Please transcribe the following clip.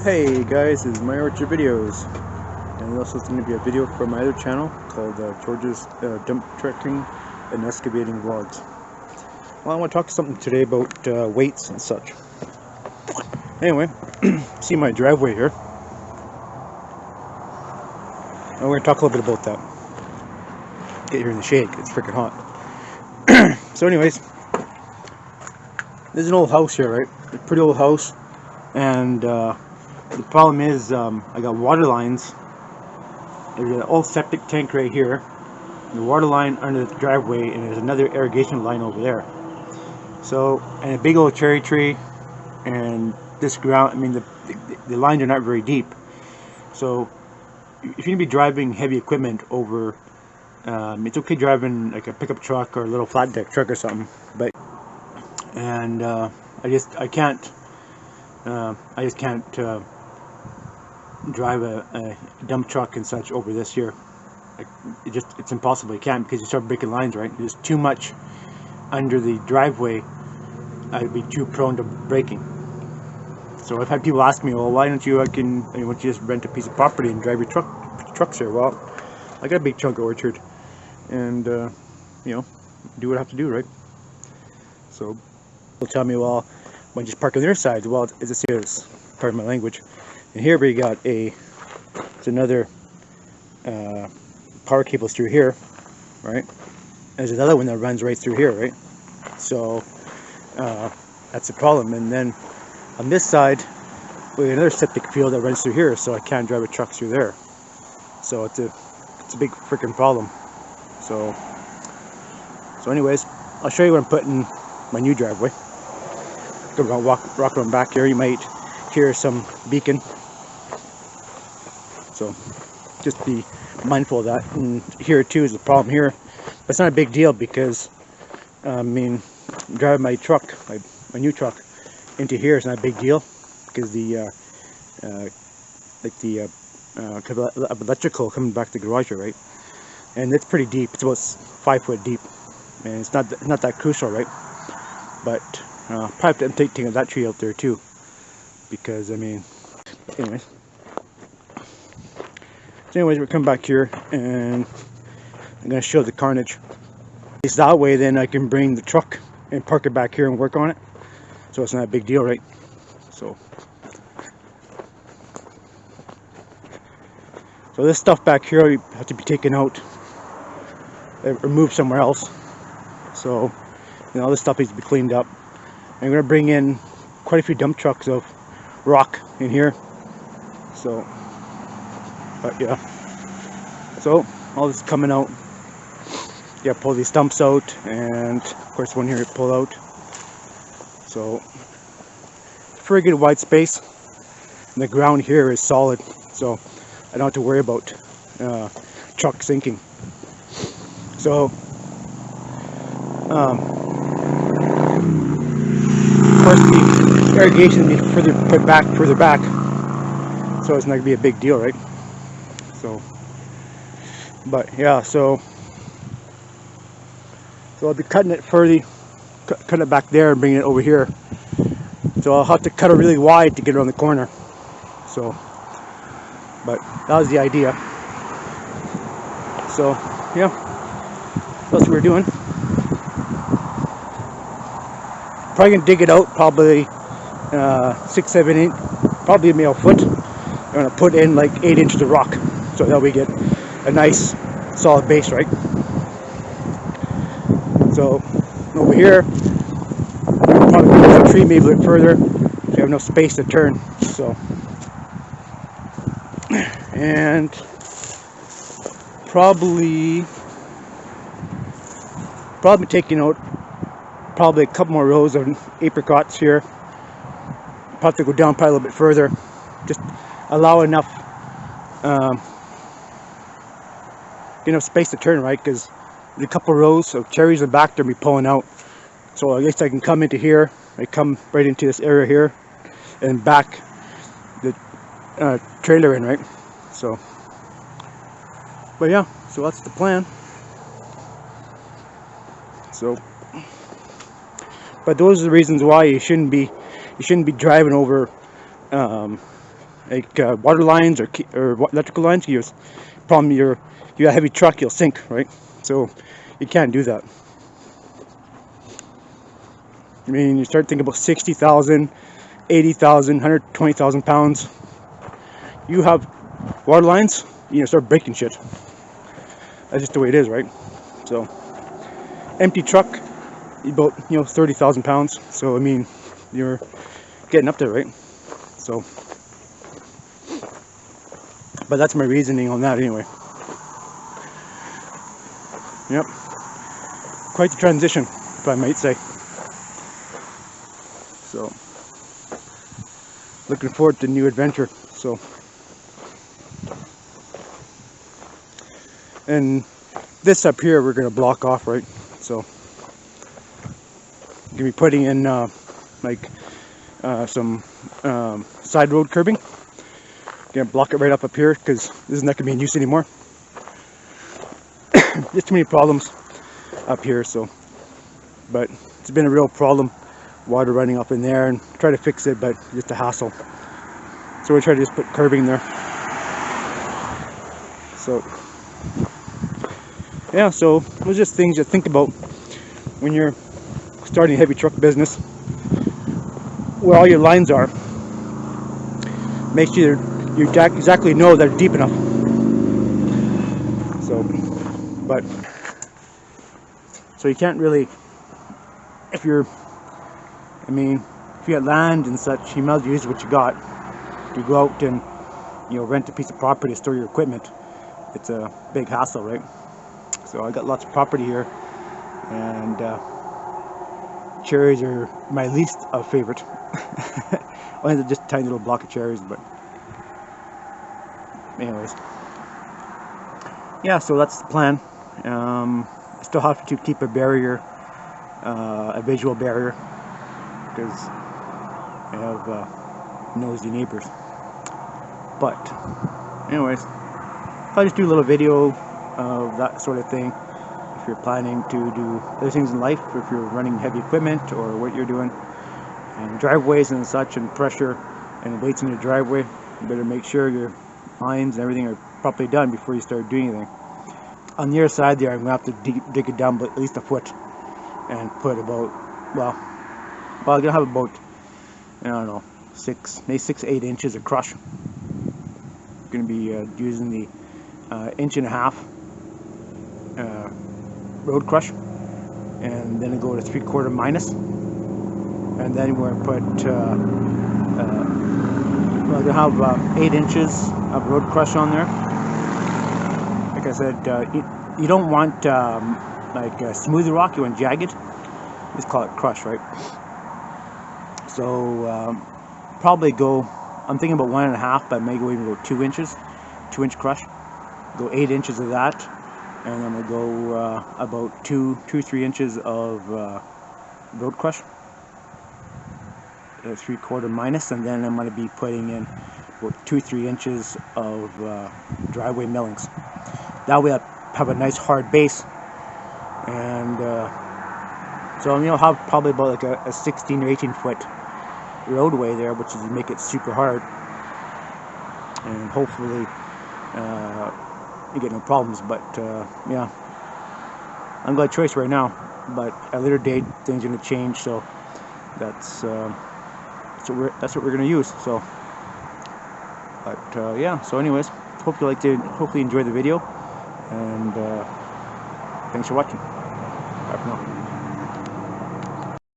Hey guys, this is My Orchard Videos, and also it's going to be a video from my other channel called George's Dump Trucking and Excavating Vlogs. Well, I want to talk something today about weights and such. Anyway, see my driveway here. And we're going to talk a little bit about that. Get here in the shade, it's freaking hot. So anyways, there's an old house here, right? A pretty old house, and the problem is I got water lines. There's an old septic tank right here, the water line under the driveway, and there's another irrigation line over there. So, and a big old cherry tree, and this ground, I mean the lines are not very deep. So if you're going to be driving heavy equipment over, it's okay driving like a pickup truck or a little flat deck truck or something, but I just can't drive a dump truck and such over this here. Like, it's impossible. You can't, because you start breaking lines, right? There's too much under the driveway. I'd be too prone to braking. So I've had people ask me, well, why don't you just rent a piece of property and drive your trucks here? Well, I got a big chunk of orchard, and do what I have to do, right? So they'll tell me, well, why don't you just park on their side? Well, it's a serious part of my language. And here we got it's another power cables through here, right? There's another one that runs right through here, right? So that's the problem. And then on this side, we have another septic field that runs through here, so I can't drive a truck through there. So it's a big freaking problem. So anyways, I'll show you what I'm putting my new driveway. Gonna walk around back here. You might hear some beacon, so just be mindful of that. And here too is the problem here, but it's not a big deal, because driving my truck, my new truck, into here is not a big deal, because the electrical coming back to the garage here, right? And it's pretty deep. It's about 5 foot deep, and it's not that crucial, right? But probably have to take that tree out there too, because anyways, we're coming back here, and I'm going to show the carnage. It's that way, then I can bring the truck and park it back here and work on it, so it's not a big deal, right? So this stuff back here you have to be taken out or moved somewhere else. So all this stuff needs to be cleaned up. I'm going to bring in quite a few dump trucks of rock in here. So, but yeah. So all this is coming out. Yeah, pull these stumps out, and of course one here pull out. So pretty good wide space. And the ground here is solid, so I don't have to worry about truck sinking. So of course the irrigation needs further back, so it's not gonna be a big deal, right? So, but yeah, so I'll be cutting it further, cutting it back there and bringing it over here. So I'll have to cut it really wide to get around the corner. So, but that was the idea. So yeah, that's what we're doing. Probably gonna dig it out, probably 6-7 inch, probably a foot. I'm gonna put in like 8 inches of rock, so that we get a nice solid base, right? So over here, probably put the tree maybe a bit further, so you have enough space to turn. So, and probably taking out probably a couple more rows of apricots here. Probably go down probably a little bit further, just allow enough space to turn, right? Because there's a couple rows of cherries in the back, they'll be pulling out. So I guess I can come into here. I come right into this area here and back the trailer in, right? So, but yeah, so that's the plan. So, but those are the reasons why you shouldn't be driving over like water lines or electrical lines. You have a heavy truck, you'll sink, right? So you can't do that. I mean, you start thinking about 60,000, 80,000, 120,000 pounds. You have water lines, you start breaking shit. That's just the way it is, right? So empty truck, about 30,000 pounds. So I mean, you're getting up there, right? So, but that's my reasoning on that anyway. Yep, quite the transition, if I might say. So, looking forward to the new adventure. So, and this up here we're gonna block off, right? So, gonna be putting in some side road curbing. Gonna block it right up here because this is not gonna be in use anymore. There's too many problems up here. So, but it's been a real problem, water running up in there, and try to fix it, but just a hassle. So we try to just put curbing there. So yeah, so it was just things to think about when you're starting a heavy truck business, where all your lines are. Make sure you exactly know they're deep enough. So, but so you can't really, if you got land and such, you might as well use what you got. If you go out and rent a piece of property to store your equipment, it's a big hassle, right? So I got lots of property here, and cherries are my least favorite. Only just a tiny little block of cherries, but anyways, yeah. So that's the plan. I still have to keep a barrier, a visual barrier, because I have nosy neighbors. But anyways, I'll just do a little video of that sort of thing. If you're planning to do other things in life, if you're running heavy equipment or what you're doing, and driveways and such, and pressure and weights in your driveway, you better make sure your lines and everything are properly done before you start doing anything. On the other side there, I'm going to have to dig it down at least a foot and put about, well, I'm going to have about, I don't know, 6-8 inches of crush. I'm going to be using the 1.5 inch road crush, and then I go to 3/4 minus, and then we're going to put we're going to have 8 inches of road crush on there. Like I said, you don't want smooth rock, you want jagged. Just call it crush, right? So probably go, I'm thinking about 1.5, but maybe even go 2 inches, 2-inch crush. Go 8 inches of that, and then we'll go about 2-3 inches of road crush, 3/4 minus, and then I'm going to be putting in about 2-3 inches of driveway millings. That way I have a nice hard base, and so I'll have probably about like a 16 or 18 foot roadway there, which is make it super hard, and hopefully you get no problems. But yeah, I'm glad choice right now, but at a later date things are going to change, so that's what we're going to use. So, but yeah, so anyways, hopefully enjoy the video, and thanks for watching. Bye for now.